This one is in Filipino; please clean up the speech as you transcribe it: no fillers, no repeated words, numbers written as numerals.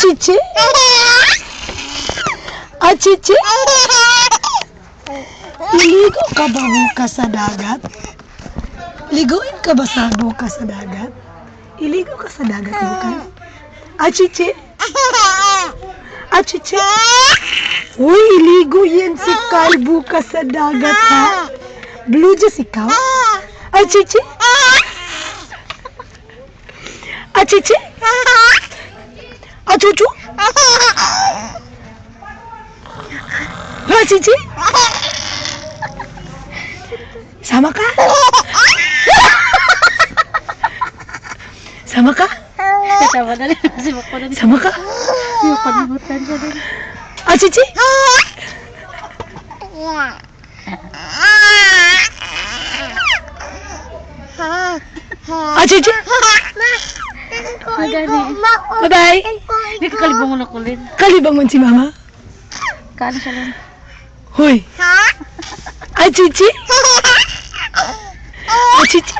Achichi? Achichi? Iligo ka ba bukas sa dagat? Liguin ka ba sa bukas sa dagat? Iligo ka sa dagat bukas? Achichi? Achichi? Uy, iligo yan si Kyle bukas sa dagat, ha? Blue Jays ikaw? Achichi? Achichi? Achuchu? Achichi? Sama ka? Sama ka? Sama na rin. Sama ka? Yung panimutan siya din. Achichi? Achichi? Magani. Bye-bye. Hindi ka kalibang mo kulin. Kalibangon si mama. Kaano siya lang. Hoy. Achichi? Achichi?